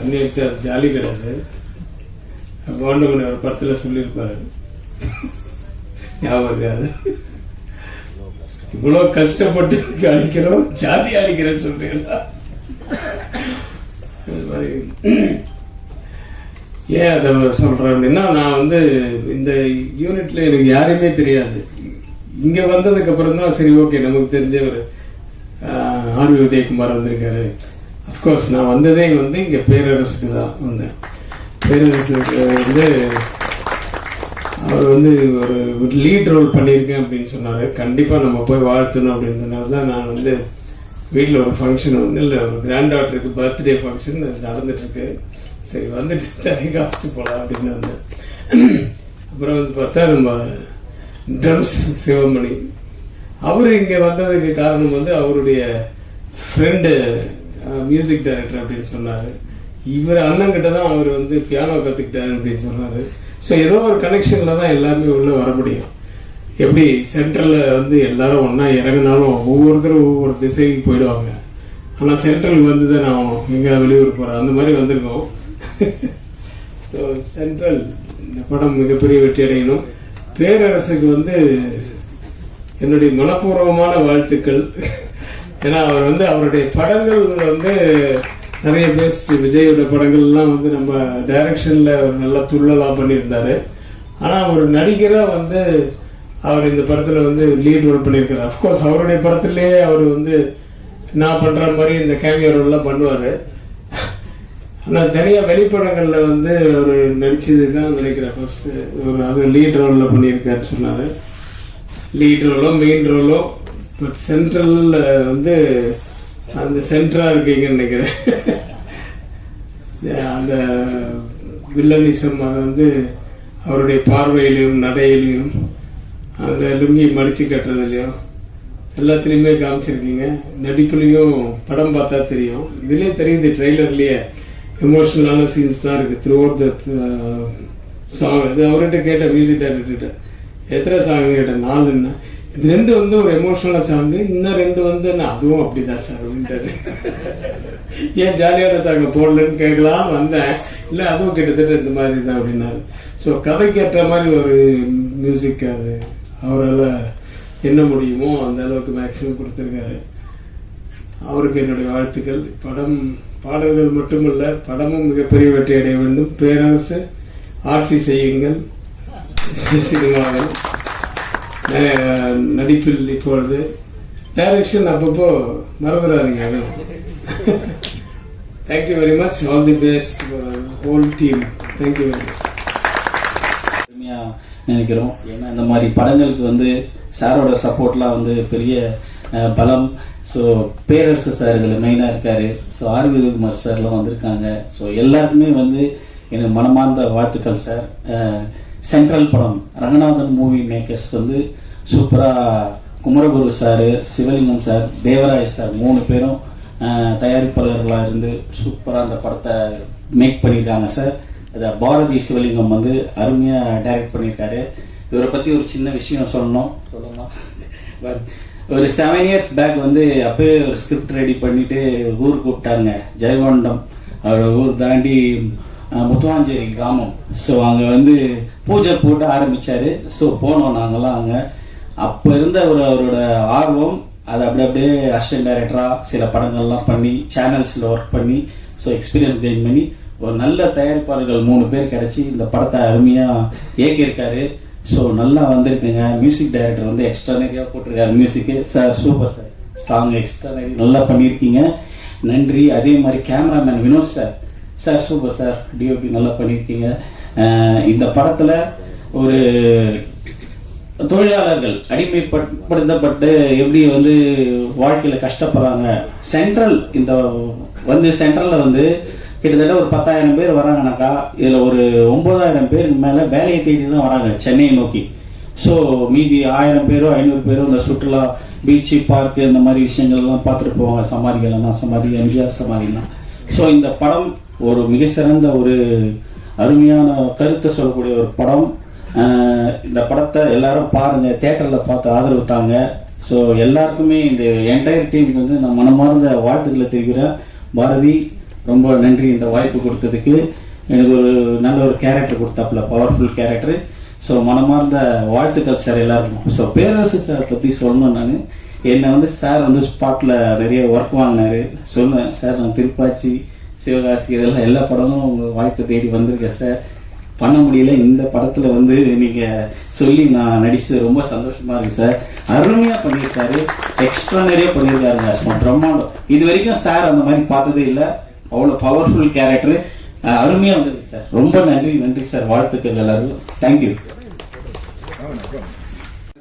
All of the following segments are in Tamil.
தண்ணி எடுத்து அது ஜாலி கிடையாது. கவுண்டமணி ஒரு படத்தில் சொல்லியிருப்பாரு, ஞாபகம் இருக்காது, இவ்வளோ கஷ்டப்பட்டு அடிக்கிறோம் ஜாலியாக அடிக்கிறேன்னு சொல்றீங்களா? ஏன் அதை சொல்றேன் அப்படின்னா, நான் வந்து இந்த யூனிட்ல எனக்கு யாரையுமே தெரியாது. இங்க வந்ததுக்கு அப்புறம் தான் சரி ஓகே நமக்கு தெரிஞ்ச ஒரு ஆர்வி உதயகுமார் வந்திருக்காரு. அப்கோர்ஸ் நான் வந்ததே வந்து இங்க பேரரசுக்கு தான் வந்தேன். பேரரசுக்கு வந்து அவர் வந்து ஒரு லீட் ரோல் பண்ணியிருக்கேன் அப்படின்னு சொன்னாரு. கண்டிப்பா நம்ம போய் வாழ்த்தணும் அப்படின்றதுனால தான் நான் வந்து வீட்டில் ஒரு ஃபங்க்ஷன் ஒன்று இல்லை, ஒரு கிராண்ட் டாட்டருக்கு பர்த்டே ஃபங்க்ஷன் நடந்துட்டு இருக்கு. சரி வந்துட்டு தனி காசு போகலாம் அப்படின்னு வந்தேன். அப்புறம் வந்து பார்த்தா நம்ம ட்ரம்ஸ் சிவமணி அவரு இங்க வந்ததுக்கு காரணம் வந்து அவருடைய ஃப்ரெண்டு மியூசிக் டைரக்டர் அப்படின்னு சொன்னாரு. இவர் அண்ணன் கிட்ட தான் அவர் வந்து பியானோ கத்துக்கிட்டாரு அப்படின்னு சொன்னாரு. ஸோ ஏதோ ஒரு கனெக்ஷன்ல தான் எல்லாருமே உள்ள வர முடியும். எப்படி சென்ட்ரல்ல வந்து எல்லாரும் ஒன்னா இறங்கினாலும் ஒவ்வொருத்தரும் ஒவ்வொரு திசைக்கு போயிடுவாங்க. ஆனா சென்ட்ரலுக்கு வந்து தான் நான் எங்க வெளியூர் போறேன் அந்த மாதிரி வந்திருக்கோம். ஸோ சென்ட்ரல் இந்த படம் மிகப்பெரிய வெற்றி அடையணும். பேரரசுக்கு வந்து என்னுடைய மனப்பூர்வமான வாழ்த்துக்கள். ஏன்னா அவர் வந்து அவருடைய படங்கள் வந்து நிறைய பேஸ்ட் விஜயோட படங்கள்லாம் வந்து நம்ம டைரக்ஷன்ல நல்லா துள்ளலா பண்ணியிருந்தாரு. ஆனா ஒரு நடிகரா வந்து அவர் இந்த படத்துல வந்து லீட் ரோல் பண்ணியிருக்காரு. அப்கோர்ஸ் அவருடைய படத்திலேயே அவர் வந்து நான் பண்ற மாதிரி இந்த கேமியோ ரோல் எல்லாம் பண்ணுவாரு. ஆனா தனியா வெளிப்படங்கள்ல வந்து அவர் நடிச்சதுதான் நினைக்கிறேன் ஃபர்ஸ்ட் ஒரு அது லீட் ரோல்ல பண்ணியிருக்காருன்னு சொன்னாரு. லீட் ரோலோ மெயின் ரோலோ பட் சென்ட்ரல்ல வந்து அந்த சென்டரா இருக்கீங்கன்னு நினைக்கிறேன். அந்த வில்லனிசம் அதை வந்து அவருடைய பார்வையிலையும் நடையிலையும் அந்த லுங்கி மடிச்சு கட்டுறதுலையும் எல்லாத்துலயுமே காமிச்சிருக்கீங்க. நடிப்புலையும் படம் பார்த்தா தெரியும். இதுலயே தெரியுது ட்ரெய்லர்லயே எமோஷனலான சீன்ஸ் தான் இருக்கு த்ரூ அவுட் த சாங். இது அவர்கிட்ட கேட்ட மியூசிக் டைரக்டர்கிட்ட எத்தனை சாங் கேட்டேன், 4. இது 2 வந்து ஒரு எமோஷனலான சாங், இன்னும் 2 வந்து அதுவும் அப்படிதான் சார் அப்படின்ட்டாரு. ஏன் ஜாலியான சாங் போடலன்னு கேட்கலாம் வந்தேன். இல்ல அதுவும் கிட்டத்தட்ட இந்த மாதிரி தான் அப்படின்னாரு. ஸோ கதைக்கு ஏற்ற மாதிரி ஒரு மியூசிக் அது அவரால் என்ன முடியுமோ அந்த அளவுக்கு மேக்சிமம் கொடுத்துருக்காரு. அவருக்கு என்னுடைய வாழ்த்துக்கள். படம் பாடல்கள் மட்டுமல்ல, படமும் மிகப்பெரிய வெற்றி அடைய வேண்டும். பேரரசு ஆட்சி செய்யுங்கள். சினிமாவில் நடிப்பில் இப்பொழுது டைரக்ஷன் அப்பப்போ மறந்துடாதீங்க. Thank you very much. All the best whole team. Thank you very much. நினைக்கிறோம். ஏன்னா இந்த மாதிரி படங்களுக்கு வந்து சாரோட சப்போர்ட்லாம் வந்து பெரிய பலம். ஸோ பேரரசு சார் இதில் மெயினாக இருக்காரு. ஸோ ஆர்வி உதயகுமார் சார்லாம் வந்திருக்காங்க. ஸோ எல்லாருக்குமே வந்து எனக்கு மனமார்ந்த வாழ்த்துக்கள் சார். சென்ட்ரல் படம் ரங்கநாதன் மூவி மேக்கர்ஸ் வந்து சூப்பராக குமரகுரு சார், சிவலிங்கம் சார், தேவராஜ் சார் 3 பேரும் தயாரிப்பாளர்களாக இருந்து சூப்பராக அந்த படத்தை மேக் பண்ணியிருக்காங்க சார். அதை பாரதி சிவலிங்கம் வந்து அருமையாக டைரக்ட் பண்ணியிருக்காரு. இவரை பற்றி ஒரு சின்ன விஷயம் சொல்லணும். ஒரு 7 இயர்ஸ் பேக் வந்து அப்பவே ஒரு ஸ்கிரிப்ட் ரெடி பண்ணிட்டு ஊர் கூப்பிட்டாங்க. ஜெயகொண்டம் அவரோட ஊர் தாண்டி முத்துவாஞ்சேரி கிராமம். ஸோ அங்கே வந்து பூஜை போட்டு ஆரம்பிச்சாரு. ஸோ போனோம் நாங்கெல்லாம் அங்கே. அப்போ இருந்த அவரோட ஆர்வம் அது அப்படியே அசிஸ்டன்ட் டைரக்டராக சில படங்கள்லாம் பண்ணி சேனல்ஸில் ஒர்க் பண்ணி ஸோ எக்ஸ்பீரியன்ஸ் கெயின் பண்ணி ஒரு நல்ல தயாரிப்பாளர்கள் 3 பேர் கிடைச்சி இந்த படத்தை அருமையாக இயக்கியிருக்காரு. ஸோ நல்லா வந்திருக்குங்க. மியூசிக் டைரக்டர் வந்து எக்ஸ்ட்ரானரியாக போட்டிருக்காரு மியூசிக்கு. Sir super sir, song extraordinary நல்லா பண்ணியிருக்கீங்க, நன்றி. அதே மாதிரி cameraman Vinod sir, sir super sir, DOP நல்லா பண்ணியிருக்கீங்க. இந்த படத்தில் ஒரு தொழிலாளர்கள் அடிமைப்படுத்தப்பட்டு எப்படி வந்து வாழ்க்கையில் கஷ்டப்படுறாங்க. சென்ட்ரல் இந்த வந்து சென்ட்ரலில் வந்து கிட்டத்தட்ட ஒரு 10,000 பேர் வராங்கனாக்கா இதில் ஒரு 9,000 பேருக்கு மேலே வேலையை தேடி தான் வராங்க சென்னையை நோக்கி. ஸோ மீதி 1000 பேரோ 500 பேரோ இந்த சுற்றுலா பீச்சு பார்க்கு இந்த மாதிரி விஷயங்கள்லாம் பார்த்துட்டு போவாங்க. சமாதிகள்லாம் சமாதி, எம்ஜிஆர் சமாதிலாம். ஸோ இந்த படம் ஒரு மிக சிறந்த ஒரு அருமையான கருத்தை சொல்லக்கூடிய ஒரு படம். இந்த படத்தை எல்லாரும் பாருங்க, தியேட்டரில் பார்த்து ஆதரவு தாங்க. ஸோ எல்லாருக்குமே இந்த என்டையர் டீமுக்கு வந்து நான் மனமார்ந்த வாழ்த்துக்களை தெரிவிக்கிறேன். பாரதி ரொம்ப நன்றி இந்த வாய்ப்பு கொடுத்ததுக்கு. எனக்கு ஒரு நல்ல ஒரு கேரக்டர் கொடுத்தாப்புல, பவர்ஃபுல் கேரக்டர். ஸோ மனமார்ந்த வாழ்த்துக்கள் சார் எல்லாருக்கும். ஸோ பேரரசு சார் பற்றி சொல்லணும். நான் என்னை வந்து சார் வந்து ஸ்பாட்டில் நிறைய ஒர்க் வாங்கினாரு. சொன்னேன் சார், நான் திருப்பாச்சி, சிவகாசி இதெல்லாம் எல்லா படமும் உங்கள் வாய்ப்பு தேடி வந்திருக்கேன் சார், பண்ண முடியல. இந்த படத்தில் வந்து நீங்கள் சொல்லி நான் நடிச்சது ரொம்ப சந்தோஷமா இருக்கு சார். அருமையாக பண்ணியிருக்காரு, எக்ஸ்ட்ரா நிறைய பண்ணியிருக்காருங்க, பிரம்மாண்டம். இது வரைக்கும் சார் அந்த மாதிரி பார்த்ததே இல்லை. அவ்வளோ பவர்ஃபுல் கேரக்டர், அருமையாக வந்திருக்கு சார். ரொம்ப நன்றி நன்றி சார், வாழ்த்துக்கள் எல்லாருக்கும். தேங்க்யூ.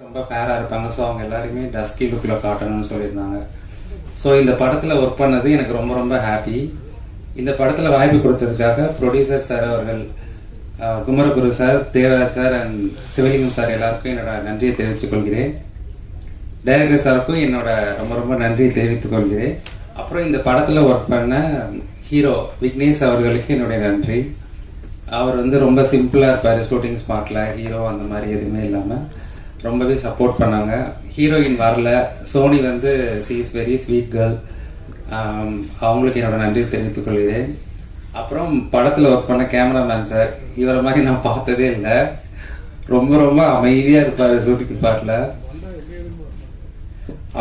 ரொம்ப ஃபேராக இருப்பாங்க. ஸோ அவங்க எல்லாருமே டஸ்கி லுக்கில் காட்டணும்னு சொல்லியிருந்தாங்க. ஸோ இந்த படத்தில் ஒர்க் பண்ணது எனக்கு ரொம்ப ரொம்ப ஹாப்பி. இந்த படத்தில் வாய்ப்பு கொடுத்ததுக்காக ப்ரொடியூசர் சார் அவர்கள், Kumaraguru sir, Devaraj sir and Sivalingam sir எல்லாருக்கும் என்னோட நன்றியை தெரிவித்துக் கொள்கிறேன். டைரக்டர் சாருக்கும் என்னோட ரொம்ப ரொம்ப நன்றியை தெரிவித்துக் கொள்கிறேன். அப்புறம் இந்த படத்தில் ஒர்க் பண்ண ஹீரோ விக்னேஷ் அவர்களுக்கு என்னுடைய நன்றி. அவர் வந்து ரொம்ப சிம்பிளாக இருப்பார் ஷூட்டிங் ஸ்பாட்டில். ஹீரோ அந்த மாதிரி எதுவுமே இல்லாமல் ரொம்பவே சப்போர்ட் பண்ணாங்க. ஹீரோயின் வரல, சோனி வந்து she is very sweet girl, அவங்களுக்கு என்னோட நன்றி தெரிவித்துக் கொள்கிறேன். அப்புறம் படத்தில் ஒர்க் பண்ண கேமராமேன் சார், இவரை மாதிரி நான் பார்த்ததே இல்லை. ரொம்ப ரொம்ப அமைதியாக இருப்பார் ஷூட்டிங் ஸ்பாட்டில்.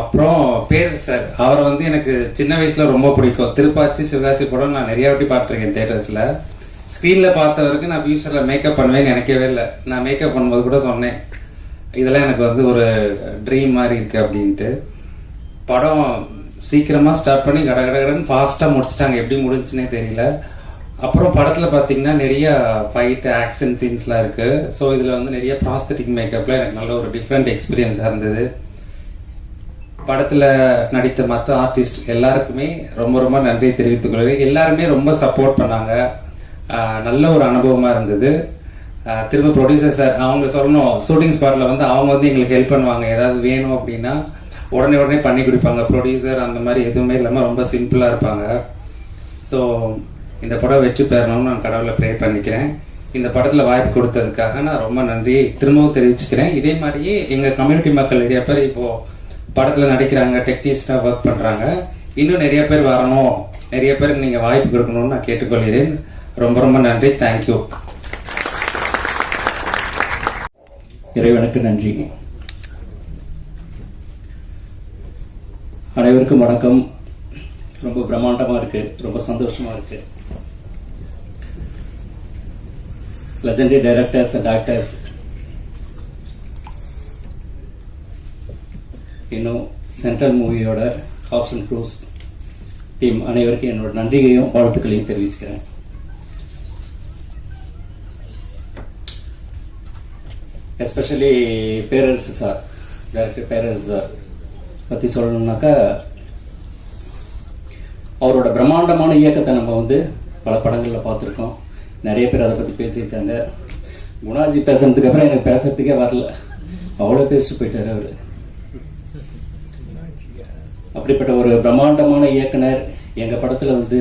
அப்புறம் பேர் சார், அவரை வந்து எனக்கு சின்ன வயசுல ரொம்ப பிடிக்கும். திருப்பாச்சி, சிவகாசி படம் நான் நிறைய வாட்டி பார்த்துருக்கேன் தியேட்டர்ஸ்ல. ஸ்க்ரீன்ல பார்த்தவருக்கு நான் ஃபியூச்சர்ல மேக்கப் பண்ணுவேன்னு நினைக்கவே இல்லை. நான் மேக்கப் பண்ணும்போது கூட சொன்னேன், இதெல்லாம் எனக்கு வந்து ஒரு ட்ரீம் மாதிரி இருக்கு அப்படின்ட்டு. படம் சீக்கிரமா ஸ்டார்ட் பண்ணி கடகடன்னு ஃபாஸ்டா முடிச்சிட்டாங்க. எப்படி முடிஞ்சுன்னே தெரியல. அப்புறம் படத்துல பாத்தீங்கன்னா நிறைய ஃபைட் ஆக்ஷன் சீன்ஸ்லாம் இருக்கு. ஸோ இதுல வந்து நிறைய ப்ராஸ்தட்டிக் மேக்கப்ல எனக்கு நல்ல ஒரு டிஃப்ரெண்ட் எக்ஸ்பீரியன்ஸா இருந்தது. படத்துல நடித்த மற்ற ஆர்டிஸ்ட் எல்லாருக்குமே ரொம்ப ரொம்ப நன்றி தெரிவித்துக் கொள்கிறேன். எல்லாருமே ரொம்ப சப்போர்ட் பண்ணாங்க. நல்ல ஒரு அனுபவமா இருந்தது. திரும்ப ப்ரொடியூசர் சார் அவங்க சொல்லணும், ஷூட்டிங் ஸ்பாட்ல வந்து அவங்க வந்து எங்களுக்கு ஹெல்ப் பண்ணுவாங்க. ஏதாவது வேணும் அப்படின்னா உடனே உடனே பண்ணி கொடுப்பாங்க. ப்ரொடியூசர் அந்த மாதிரி எதுவுமே இல்லாமல் ரொம்ப சிம்பிளா இருப்பாங்க. ஸோ இந்த படம் வெற்றி பெறணும்னு நான் கடவுளை ப்ரே பண்ணிக்கிறேன். இந்த படத்துல வாய்ப்பு கொடுத்ததுக்காக நான் ரொம்ப நன்றி திரும்பவும் தெரிவிச்சுக்கிறேன். இதே மாதிரியே எங்க கம்யூனிட்டி மக்கள் நிறைய பேர் இப்போ படத்துல நடிக்கிறாங்க, டெக்னீஷியனா ஒர்க் பண்றாங்க. இன்னும் நிறைய பேர் வரணும், நிறைய பேருக்கு நீங்க வாய்ப்பு கொடுக்கணும்னு நான் கேட்டுக்கொள்கிறேன். ரொம்ப ரொம்ப நன்றி. தேங்க்யூ. இறைவனுக்கு நன்றி. அனைவருக்கும் வணக்கம். ரொம்ப பிரம்மாண்டமா இருக்கு, ரொம்ப சந்தோஷமா இருக்கு. லெஜெண்டரி டைரக்டர்ஸ் அண்ட் ஆக்டர்ஸ், இன்னும் சென்ட்ரல் மூவியோட காஸ்ட் அண்ட் க்ரூஸ் டீம் அனைவருக்கும் என்னோட நன்றியையும் வாழ்த்துக்களையும் தெரிவிச்சுக்கிறேன். எஸ்பெஷலி பேரரசு சார், டைரக்டர் பேரரசு சார் பற்றி சொல்லணும்னாக்கா, அவரோட பிரம்மாண்டமான இயக்கத்தை நம்ம வந்து பல படங்களில் பார்த்துருக்கோம். நிறைய பேர் அதை பற்றி பேசியிருக்காங்க. குணாஜி பேசுறதுக்கு அப்புறம் எனக்கு பேசுறதுக்கே வரல, அவ்வளோ பேசிட்டு போயிட்டார் அவர். அப்படிப்பட்ட ஒரு பிரம்மாண்டமான இயக்குனர் எங்கள் படத்தில் வந்து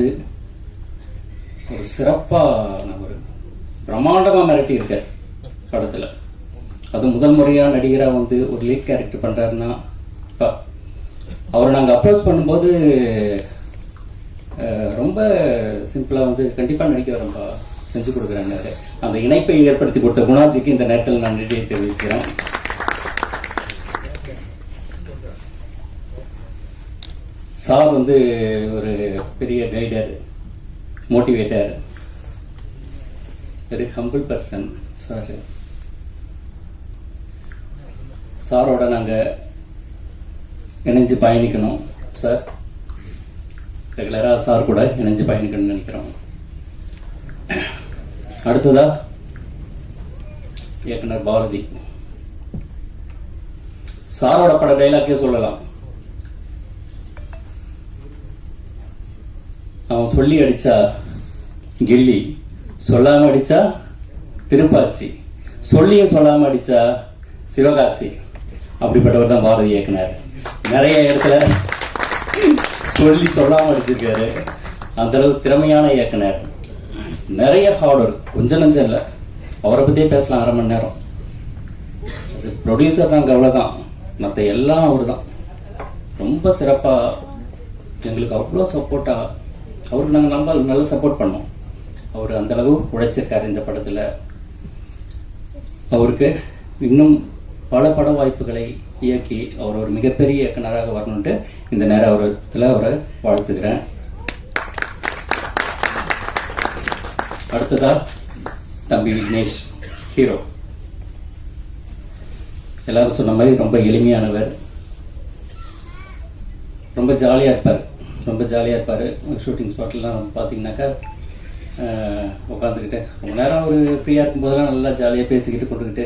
ஒரு சிறப்பாக ஒரு பிரம்மாண்டமாக மிரட்டி இருக்கார் படத்தில். அது முதல் முறையாக நடிகராக வந்து ஒரு லீட் கேரக்டர் பண்ணுறாருன்னா, அவரை நாங்கள் அப்ரோச் பண்ணும்போது ரொம்ப சிம்பிளாக வந்து கண்டிப்பாக நடிக்க ரொம்ப செஞ்சு கொடுக்குறாங்க. அந்த இணைப்பை ஏற்படுத்தி கொடுத்த குணாஜிக்கு இந்த நேரத்தில் நான் நன்றியை தெரிவிக்கிறேன். சார் வந்து ஒரு பெரிய கைடர், motivator, very humble person sir. சாரோட நாங்கள் இணைஞ்சு பயணிக்கணும் சார், ரெகுலராக சார் கூட இணைஞ்சு பயணிக்கணும்னு நினைக்கிறோம். அடுத்ததா இயக்குனர் பாரதி சாரோட பட டைலாக்கே சொல்லலாம். அவன் சொல்லி அடிச்சா கில்லி, சொல்லாம அடிச்சா திருப்பாச்சி, சொல்லியும் சொல்லாம அடிச்சா சிவகாசி. அப்படிப்பட்டவர் தான் பாரதி இயக்குனர். நிறைய இடத்துல சொல்லி சொல்லாம அடிச்சிருக்காரு. அந்த அளவு திறமையான இயக்குனர். நிறைய ஹார்ட் ஒர்க், கொஞ்சம் நஞ்சம் இல்லை. அவரை பத்தியே பேசலாம் அரை மணி நேரம். அது ப்ரொடியூசர் நாங்கள் அவ்வளோதான், மற்ற எல்லாம் அவர் தான். ரொம்ப சிறப்பாக எங்களுக்கு அவ்வளோ சப்போர்ட்டாக அவருக்கு நாங்கள் நல்லா சப்போர்ட் பண்ணோம். அவர் அந்தளவு உழைச்சிருக்காரு இந்த படத்தில். அவருக்கு இன்னும் பல பட வாய்ப்புகளை இயக்கி அவர் ஒரு மிகப்பெரிய இயக்குனராக வரணுன்ட்டு இந்த நேரத்தில் அவரை வாழ்த்துக்கிறேன். அடுத்ததா தம்பி விக்னேஷ், ஹீரோ. எல்லாரும் சொன்ன மாதிரி ரொம்ப எளிமையானவர், ரொம்ப ஜாலியாக இருப்பார். ஷூட்டிங் ஸ்பாட்லாம் பார்த்தீங்கன்னாக்கா உட்காந்துக்கிட்டு ரொம்ப நேரம் ஒரு ஃப்ரீயாக இருக்கும்போதெல்லாம் நல்லா ஜாலியாக பேசிக்கிட்டு கொண்டுக்கிட்டு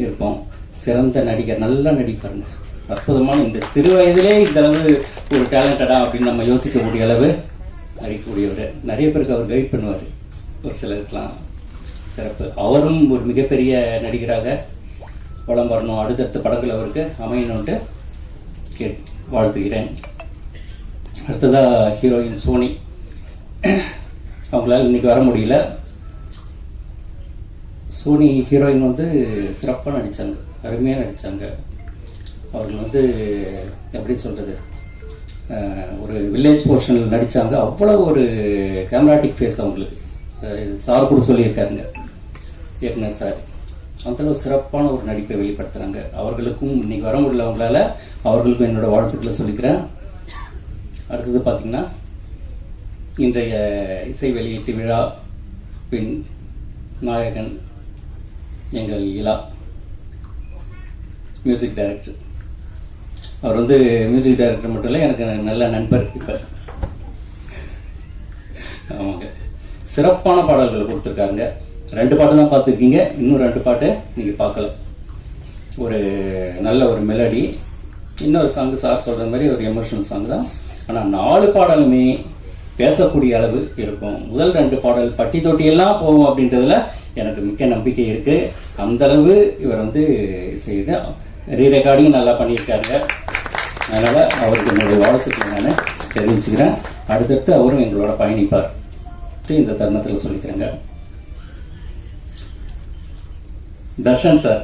இருப்போம். சிறந்த நடிகர், நல்லா நடிப்பாருங்க, அற்புதமான. இந்த சிறு வயதிலே இந்த அளவு ஒரு டேலண்டடா அப்படின்னு நம்ம யோசிக்கக்கூடிய அளவு நடிக்கக்கூடியவர். நிறைய பேருக்கு அவர் கைட் பண்ணுவார், ஒரு சிலருக்கெல்லாம் சிறப்பு. அவரும் ஒரு மிகப்பெரிய நடிகராக வளம் வரணும், அடுத்தடுத்த படங்கள் அவருக்கு அமையணுன்ட்டு வாழ்த்துகிறேன். அடுத்ததா ஹீரோயின் சோனி. அவங்களால இன்னைக்கு வர முடியல. சோனி ஹீரோயின் வந்து சிறப்பாக நடித்தாங்க, அருமையாக நடித்தாங்க. அவர்கள் வந்து எப்படி சொல்கிறது, ஒரு வில்லேஜ் போர்ஷனில் நடித்தாங்க. அவ்வளோ ஒரு கேமராட்டிக் ஃபேஸ் அவங்களுக்கு. சார் கூட சொல்லியிருக்காருங்க, இயக்குனர் சார். அந்தளவு சிறப்பான ஒரு நடிப்பை வெளிப்படுத்துகிறாங்க. அவர்களுக்கும் இன்னைக்கு வர முடியல அவங்களால, அவர்களுக்கும் என்னோட வாழ்த்துக்களை சொல்லிக்கிறேன். அடுத்தது பார்த்திங்கன்னா, இன்றைய இசை வெளியீட்டு விழா பின் நாயகன் எங்கள் இலா, மியூசிக் டைரக்டர். அவர் வந்து மியூசிக் டைரக்டர் மட்டும் இல்லை, எனக்கு நல்ல நண்பர். இப்போ ஆமாங்க, சிறப்பான பாடல்கள் கொடுத்துருக்காங்க. 2 பாட்டு தான் பார்த்துருக்கீங்க, இன்னும் 2 பாட்டு நீங்கள் பார்க்கல. ஒரு நல்ல ஒரு மெலடி, இன்னொரு சாங்கு சார் சொல்கிற மாதிரி ஒரு எமோஷனல் சாங் தான். ஆனால் 4 பாடலுமே பேசக்கூடிய அளவு இருக்கும். முதல் 2 பாடல் பட்டி தொட்டியெல்லாம் போகும் அப்படின்றதுல எனக்கு மிக்க நம்பிக்கை இருக்குது. அந்தளவு இவர் வந்து இசையை ரீரெக்கார்டிங் நல்லா பண்ணியிருக்காங்க. அதனால் அவருக்கு என்னுடைய வாழ்த்துக்களை நான் தெரிவிச்சுக்கிறேன். அடுத்தடுத்து அவரும் எங்களோட பயணிப்பார் இந்த தருணத்தில் சொல்லிக்கிறேங்க. தர்ஷன் சார்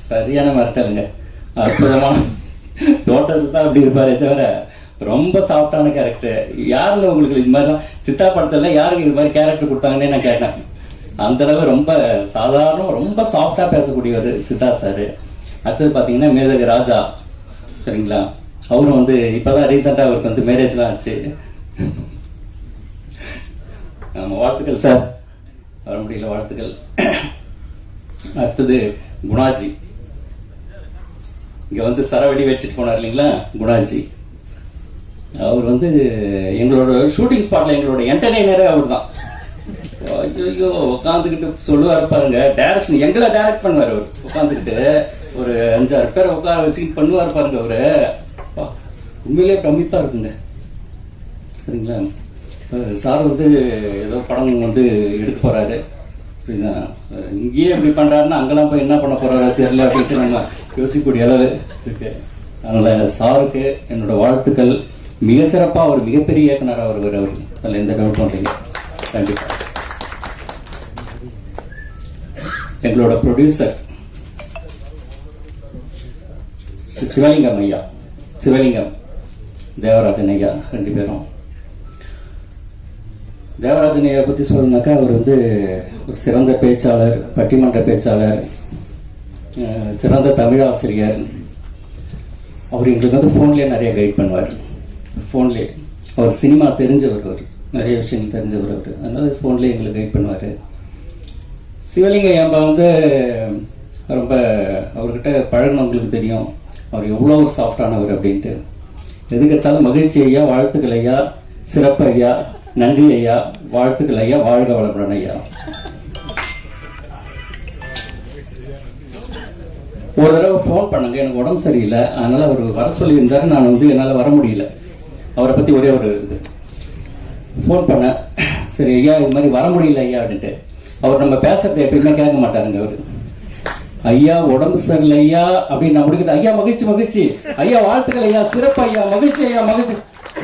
சரியான மரட்டலுங்க, அற்புதமான தோட்டத்தில் தான் அப்படி இருப்பாரே தவிர ரொம்ப சாஃப்டான கேரக்டர். யாருன்னு உங்களுக்கு இது மாதிரிலாம் சித்தா படத்துல யாருக்கு இது மாதிரி கேரக்டர் கொடுத்தாங்கன்னே நான் கேட்டேன். அந்த அளவு ரொம்ப சாதாரண, ரொம்ப சாஃப்டா பேசக்கூடியவர் சித்தா சார். அடுத்தது பார்த்தீங்கன்னா மேதக ராஜா, சரிங்களா? அவரும் வந்து இப்பதான் ரீசெண்டா அவருக்கு வந்து மேரேஜ்லாம் ஆச்சு. ஆமா, வாழ்த்துக்கள் சார், வர முடியல, வாழ்த்துக்கள். அடுத்தது குணாஜி, இங்க வந்து சரவெடி வச்சுட்டு போனார் இல்லைங்களா குணாஜி. அவர் வந்து எங்களோட ஷூட்டிங் ஸ்பாட்ல எங்களோட என்டர்டெய்னரே அவர் தான். ஐயோ உட்காந்துக்கிட்டு சொல்லுவார் பாருங்க, டைரக்ஷன் எங்களை டைரக்ட் பண்ணுவார். அவர் உட்காந்துக்கிட்டு ஒரு 5-6 பேரை உட்கார வச்சுக்கிட்டு பண்ணுவார் பாருங்க. அவரு உண்மையிலே பிரமிப்பா இருக்குங்க, சரிங்களா? சார் வந்து ஏதோ படம் வந்து எடுக்க போறாரு, இங்கேயே இப்படி பண்றாருன்னா அங்கெல்லாம் போய் என்ன பண்ண போறாரு தெரியல அப்படின்ட்டு நம்ம யோசிக்கக்கூடிய அளவு இருக்கு. அதனால சாருக்கு என்னோட வாழ்த்துக்கள். மிக சிறப்பா ஒரு மிகப்பெரிய இயக்குனராக வருவார் அவர், அதில் எந்த டவுட்டும் இல்லைங்க. கண்டிப்பா. எங்களோட ப்ரொடியூசர் சிவலிங்கம் ஐயா, சிவலிங்கம் தேவராஜன் ஐயா, 2 பேரும். தேவராஜன் ஐயா பற்றி சொல்லணுனாக்கா, அவர் வந்து ஒரு சிறந்த பேச்சாளர், பட்டிமன்ற பேச்சாளர், சிறந்த தமிழாசிரியர். அவர் எங்களுக்கு வந்து ஃபோன்லேயே நிறைய கைட் பண்ணுவார். ஃபோன்லேயே அவர் சினிமா தெரிஞ்சவர், அவர் நிறைய விஷயங்கள் தெரிஞ்சவர் அவர், அதனால ஃபோன்லேயே எங்களுக்கு கைட் பண்ணுவார். சிவலிங்க ஐயா வந்து ரொம்ப, அவர்கிட்ட பழகினவங்களுக்கு தெரியும் அவர் எவ்வளோ ஒரு சாஃப்டானவர் அப்படின்ட்டு. எதுக்கெடுத்தாலும் மகிழ்ச்சி ஐயா, வாழ்த்துக்கள் ஐயா, சிறப்பு ஐயா, நன்றி ஐயா, வாழ்த்துக்கள் ஐயா, வாழ்க வளமுடன் ஐயா. ஒரு தடவை ஃபோன் பண்ணுங்க, எனக்கு உடம்பு சரியில்லை, அதனால அவர் வர சொல்லியிருந்தாரு. நான் வந்து என்னால் வர முடியல. அவரை பற்றி ஒரே ஒரு இது ஃபோன் பண்ணேன். சரி ஐயா, இது மாதிரி வர முடியல ஐயா அப்படின்ட்டு. அவர் நம்ம பேசுறது எப்பயுமே கேட்க மாட்டாருங்க. அவர் ஐயா உடம்பு சரியில்லை ஐயா அப்படின்னு நான் முடிக்கிட்டு, ஐயா மகிழ்ச்சி மகிழ்ச்சி ஐயா, வாழ்த்துக்கள் ஐயா, சிறப்பு ஐயா, மகிழ்ச்சி ஐயா, மகிழ்ச்சி.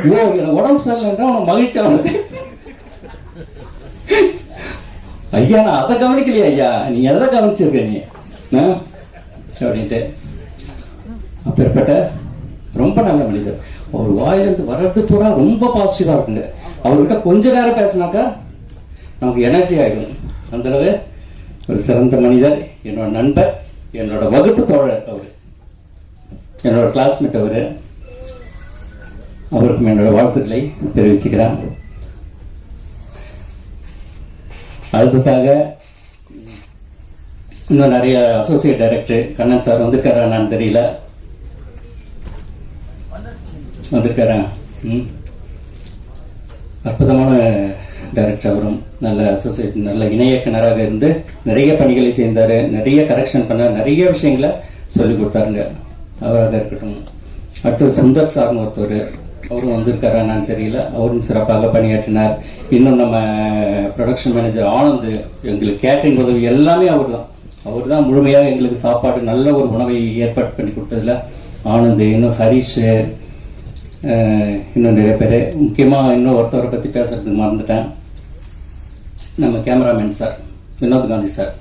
ஐயோ எனக்கு உடம்பு சரியில்லைன்றா உனக்கு மகிழ்ச்சி ஆகுது. ஐயா நான் அதை கவனிக்கலையா ஐயா, நீ எதை கவனிச்சிருக்க நீ அப்படின்ட்டு. அப்பேற்பட்ட ரொம்ப நல்ல மனிதர். அவர் வாயிலிருந்து வர்றது பூரா ரொம்ப பாசிட்டிவா இருக்குங்க. அவர்கிட்ட கொஞ்ச நேரம் பேசினாக்கா நமக்கு எனர்ஜி ஆகிடும். அந்த அளவு ஒரு சிறந்த மனிதர், என்னோட நண்பர், என்னோட வகுப்பு தோழர், அவர் என்னோட கிளாஸ்மேட். அவருக்கும் என்னோட வாழ்த்துக்களை தெரிவிச்சுக்கிறேன். அடுத்ததாக இன்னும் நிறைய அசோசியேட் டைரக்டர் கண்ணன் சார் வந்திருக்காரா நான் தெரியல. வந்திருக்காரா? அற்புதமான டைரக்டர். அவரும் நல்ல அசோசியேட், நல்ல இணை இயக்குனராக இருந்து நிறைய பணிகளை செய்தார், நிறைய கரெக்ஷன் பண்ணார், நிறைய விஷயங்களை சொல்லிக் கொடுத்தாருங்க. அவராக இருக்கட்டும். அடுத்தது சுந்தர் சார்னு ஒருத்தர், அவரும் வந்திருக்காரா நான் தெரியல. அவரும் சிறப்பாக பணியாற்றினார். இன்னும் நம்ம ப்ரொடக்ஷன் மேனேஜர் ஆனந்த், எங்களுக்கு கேட்டரிங் உதவி எல்லாமே அவர் தான் முழுமையாக எங்களுக்கு சாப்பாடு நல்ல ஒரு உணவை ஏற்பாடு பண்ணி கொடுத்ததுல ஆனந்த். இன்னும் ஹரிஷ், இன்னும் நிறைய பேர். முக்கியமாக இன்னும் ஒருத்தவரை பற்றி பேசுறதுக்கு மறந்துட்டேன். நம்ம cameraman sir Vinod Gandhi sir,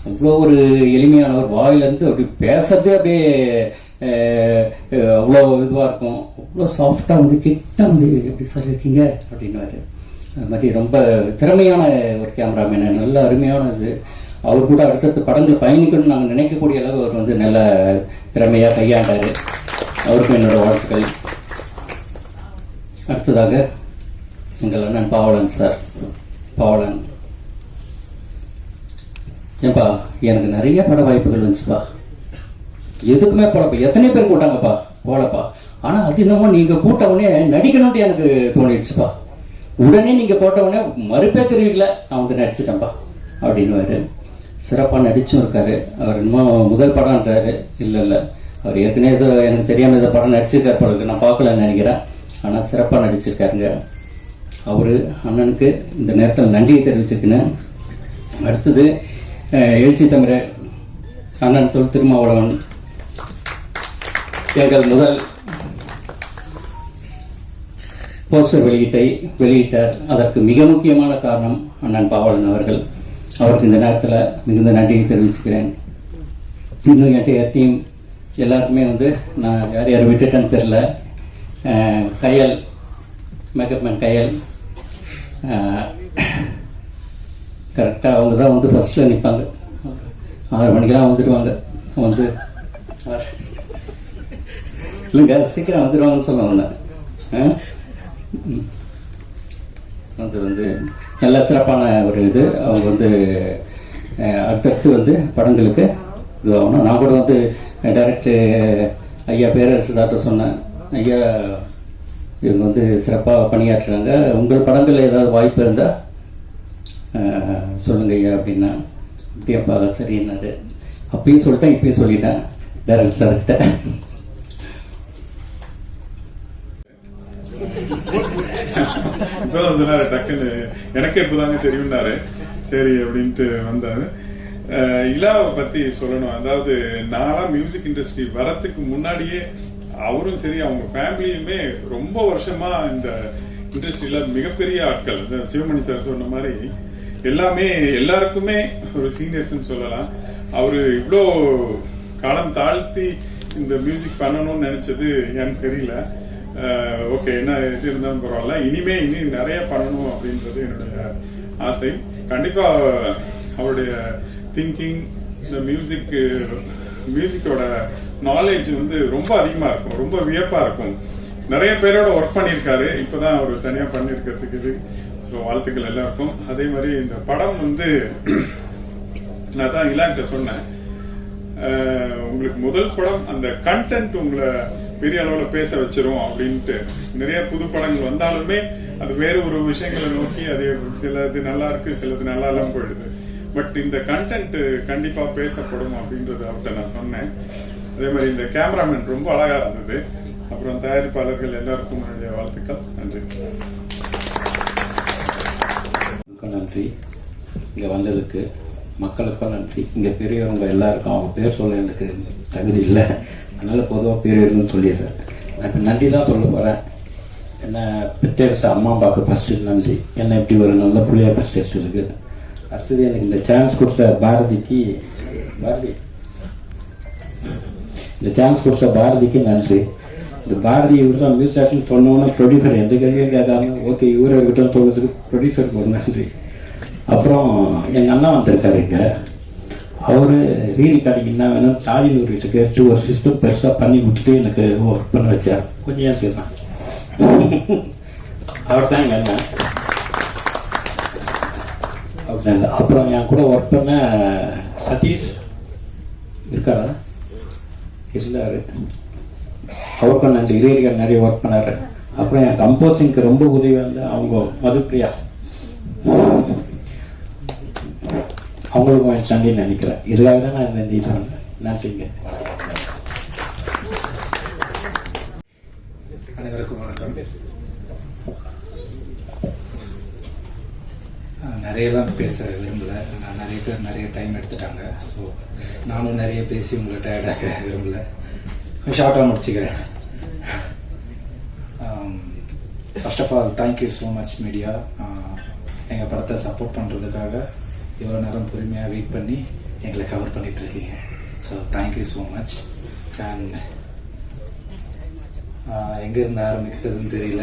அவ்வளோ ஒரு எளிமையானவர். வாயிலிருந்து அப்படி பேசுறதே அப்படியே அவ்வளோ இதுவாக இருக்கும். அவ்வளோ சாஃப்டாக வந்து கிட்ட வந்து எப்படி சார் இருக்கீங்க அப்படின்னுவாரு. அது மாதிரி ரொம்ப திறமையான ஒரு கேமராமேன், நல்ல அருமையான இது. அவர் கூட அடுத்தடுத்த படங்கள் பயணிக்கணும்னு நாங்கள் நினைக்கக்கூடிய அளவு அவர் வந்து நல்ல திறமையாக கையாண்டார். அவருக்கும் என்னோட வாழ்த்துக்கள். அடுத்ததாக எங்கள் அண்ணன் பாவலன் சார். பாவலன், ஏன்பா எனக்கு நிறைய பட வாய்ப்புகள் வந்துச்சுப்பா, எதுக்குமே போலப்பா, எத்தனை பேர் கூட்டாங்கப்பா போலப்பா, ஆனால் அது என்னமோ நீங்கள் கூட்டவுடனே நடிக்கணும்ட்டு எனக்கு தோணிடுச்சுப்பா, உடனே நீங்கள் போட்டவுடனே மறுப்பே தெரிவிக்கல, நான் வந்து நடிச்சிட்டேன்ப்பா அப்படின்னு சிறப்பாக நடிச்சும் இருக்காரு. அவர் இன்னும் முதல் படம்ன்றாரு. இல்லை அவர் ஏற்கனவே ஏதோ எனக்கு தெரியாமல் ஏதோ படம் நடிச்சிருக்காரு போல இருக்கு, நான் பார்க்கலன்னு நினைக்கிறேன். ஆனால் சிறப்பாக நடிச்சிருக்காருங்க. அவர் அண்ணனுக்கு இந்த நேரத்தில் நன்றியை தெரிவிச்சிருக்கேன். அடுத்தது எழுச்சி தமிழர் அண்ணன் தொல் திருமாவளவன், எங்கள் முதல் போஸ்டர் வெளியிட்டார். அதற்கு மிக முக்கியமான காரணம் அண்ணன் பாவலன் அவர்கள். அவருக்கு இந்த நேரத்தில் மிகுந்த நன்றியை தெரிவிச்சுக்கிறேன். இன்னும் என் டீம் எல்லாருக்குமே வந்து நான் யார் யார் விட்டுட்டேன்னு தெரில. கையல், மேக்கப் மேன் கையல், கரெக்டாக அவங்க தான் வந்து ஃபஸ்ட்டில் நிற்பாங்க. 6 மணிக்கெல்லாம் வந்துடுவாங்க. வந்து இல்லைங்க சீக்கிரம் வந்துடுவாங்கன்னு சொல்லுவாங்க. வந்து நல்ல சிறப்பான ஒரு இது. அவங்க வந்து அடுத்தடுத்து வந்து படங்களுக்கு இதுவாகணும். நான் கூட வந்து டைரக்டர் ஐயா பேரரசு சார்ட்ட சொன்னேன், ஐயா இவங்க வந்து சிறப்பாக பணியாற்றுறாங்க, உங்கள் படங்கள் ஏதாவது வாய்ப்பு இருந்தால் சொல்லுங்க ஐயா அப்படின்னா. அப்படியாப்பா சரின்னாரு. அப்பயும் சொல்லிட்டேன், இப்பயும் சொல்லிட்டேன் டைரக்டர் சார்கிட்ட. இப்பதான் சொன்னாரு, டக்குன்னு எனக்கே இப்பதாங்க தெரியும்னாரு. சரி அப்படின்ட்டு வந்தாரு. இலாவை பத்தி சொல்லணும். அதாவது நான் மியூசிக் இண்டஸ்ட்ரி வரத்துக்கு முன்னாடியே அவரும் சரி அவங்க ஃபேமிலியுமே ரொம்ப வருஷமா இந்த இண்டஸ்ட்ரியில மிகப்பெரிய ஆட்கள். சிவமணி சார் சொன்ன மாதிரி எல்லாமே எல்லாருக்குமே ஒரு சீனியர்ஸ் சொல்லலாம். அவரு இவ்வளோ காலம் தாழ்த்தி இந்த மியூசிக் பண்ணணும்னு நினைச்சது எனக்கு தெரியல. ஓகே, என்ன இது இருந்தாலும் பரவாயில்ல, இனிமே நிறைய பண்ணணும் அப்படின்றது என்னுடைய ஆசை. கண்டிப்பா அவருடைய திங்கிங், இந்த மியூசிக்கோட நாலேஜ் வந்து ரொம்ப அதிகமா இருக்கும், ரொம்ப வியப்பா இருக்கும். நிறைய பேரோட ஒர்க் பண்ணியிருக்காரு, இப்பதான் அவர் தனியா பண்ணிருக்கிறதுக்கு. ஸோ வாழ்த்துக்கள் எல்லாருக்கும். அதே மாதிரி இந்த படம் வந்து நான் தான் இலாக்கிட்ட சொன்னேன், உங்களுக்கு முதல் படம் அந்த கண்டென்ட் உங்களை பெரிய அளவுல பேச வச்சிரும் அப்படின்ட்டு. நிறைய புது படங்கள் வந்தாலுமே அது வேற ஒரு விஷயங்களை நோக்கி, அது சிலது நல்லா இருக்கு, சிலது நல்லா இல்லாம போயிடுது. பட் இந்த கண்டென்ட் கண்டிப்பா பேசப்படும் அப்படின்றது அவர்கிட்ட நான் சொன்னேன். அதே மாதிரி இந்த கேமராமேன் ரொம்ப அழகா இருந்தது. அப்புறம் தயாரிப்பாளர்கள் எல்லாருக்கும் என்னுடைய வாழ்த்துக்கள். நன்றி. நன்றி. இங்க வந்ததுக்கு மக்களுக்கும் நன்றி. இங்க பெரியவங்க எல்லாருக்கும் அவங்க பேர் சொல்ல எனக்கு தகுதி இல்லை, அதனால பொதுவாக பேர் இருக்குன்னு சொல்லிடுறேன். நான் இப்போ நன்றி தான் சொல்ல போகிறேன். என்ன பெற்றெடுத்த அம்மா அப்பாவுக்கு ஃபஸ்ட்டு நன்றி, என்ன இப்படி ஒரு நல்ல பிள்ளையா பெற்றெடுத்ததுக்கு. அடுத்தது எனக்கு இந்த சான்ஸ் கொடுத்த பாரதிக்கு நன்றி. இந்த பாரதி இவர் தான் மியூசிக் சொன்னோன்னா ப்ரொடியூசர் எந்த கேள்வியும் கேட்காம ஓகே இவரை இருக்கட்டும் சொல்றதுக்கு ப்ரொடியூசருக்கு ஒரு நன்றி. அப்புறம் எங்கள் அண்ணா வந்திருக்காரு இங்கே, அவரு ரீரிகார்டிங் என்ன வேணும் சார்ஜிங் ஒரு வீட்டுக்கு எடுத்து ஒரு சிஸ்டம் பெருசாக பண்ணி கொடுத்துட்டு எனக்கு ஒர்க் பண்ண வச்சார். கொஞ்சம் ஏன் செய்யலாம் அவர் தான் எங்கள் அண்ணன். அப்புறம் என் கூட ஒர்க் பண்ண சதீஷ் இருக்காரா இருந்தாரு, அவருக்கும் நன்றி. ரீரிகார்ட் நிறைய ஒர்க் பண்ணாரு. அப்புறம் என் கம்போசிங்க்கு ரொம்ப உதவி வந்து அவங்க மதுப்பிரியா, அவங்களுக்கும் என் சண்டைன்னு நினைக்கிறேன். இதுக்காக தான் நான் இந்த இது நன்றிங்க. அனைவருக்கும் வணக்கம். நிறையலாம் பேச விரும்பல, நான் நிறைய பேர் நிறைய டைம் எடுத்துட்டாங்க. ஸோ நானும் நிறைய பேசி உங்களை டயர்டாக்க விரும்பல, ஷார்ட்டாக முடிச்சுக்கிறேன். First of all thank you so much media. எங்கள் படத்தை சப்போர்ட் பண்ணுறதுக்காக இவ்வளோ நேரம் பொறுமையாக வெயிட் பண்ணி எங்களை கவர் பண்ணிட்டு இருக்கீங்க. So thank you so much. And எங்கேருந்து ஆரம்பிக்கிறதுன்னு தெரியல.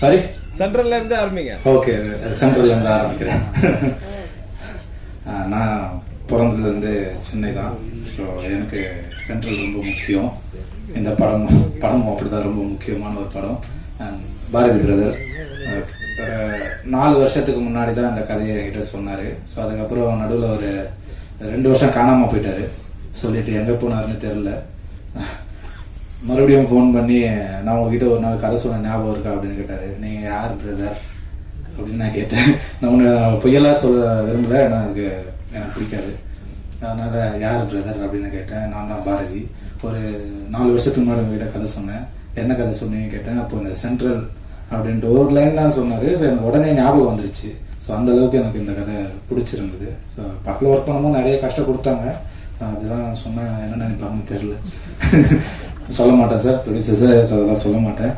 சாரி, சென்ட்ரல்ல இருந்து ஆரம்பிங்க. ஓகே, சென்ட்ரல்ல இருந்து ஆரம்பிக்கிறேன். நான் பிறந்ததுலேருந்து சென்னை தான். ஸோ எனக்கு சென்ட்ரல் ரொம்ப முக்கியம். இந்த படமும் அப்படிதான் ரொம்ப முக்கியமான ஒரு படம். பாரதி பிரதர் 4 வருஷத்துக்கு முன்னாடி தான் அந்த கதையை என்கிட்ட சொன்னார். ஸோ அதுக்கப்புறம் நடுவில் ஒரு 2 வருஷம் காணாமல் போயிட்டாரு. சொல்லிட்டு எங்கே போனாருன்னு தெரில. மறுபடியும் ஃபோன் பண்ணி நான் உங்ககிட்ட ஒரு நாள் கதை சொன்ன ஞாபகம் இருக்கா அப்படின்னு கேட்டார். நீங்கள் யார் பிரதர் அப்படின்னு நான் கேட்டேன். நான் ஒன்று பொய்யெல்லாம் சொல்ல விரும்பல, எனக்கு பிடிக்காது. அதனால் யார் பிரதர் அப்படின்னு கேட்டேன். நான் தான் பாரதி. ஒரு 4 வருஷத்துக்கு முன்னாடி உங்ககிட்ட கதை சொன்னேன். என்ன கதை சொன்னீங்கன்னு கேட்டேன். அப்போ இந்த சென்ட்ரல் அப்படின்ட்டு ஒரு லைன் தான் சொன்னார். ஸோ எனக்கு உடனே ஞாபகம் வந்துருச்சு. ஸோ அந்த அளவுக்கு எனக்கு இந்த கதை பிடிச்சிருந்தது. ஸோ படத்தில் ஒர்க் பண்ணும்போது நிறைய கஷ்டம் கொடுத்தாங்க. அதெல்லாம் சொன்னால் என்ன நினைப்பாங்கன்னு தெரில. சொல்ல மாட்டேன் சார், ப்ரொடியூசர் சார் அதெல்லாம் சொல்ல மாட்டேன்.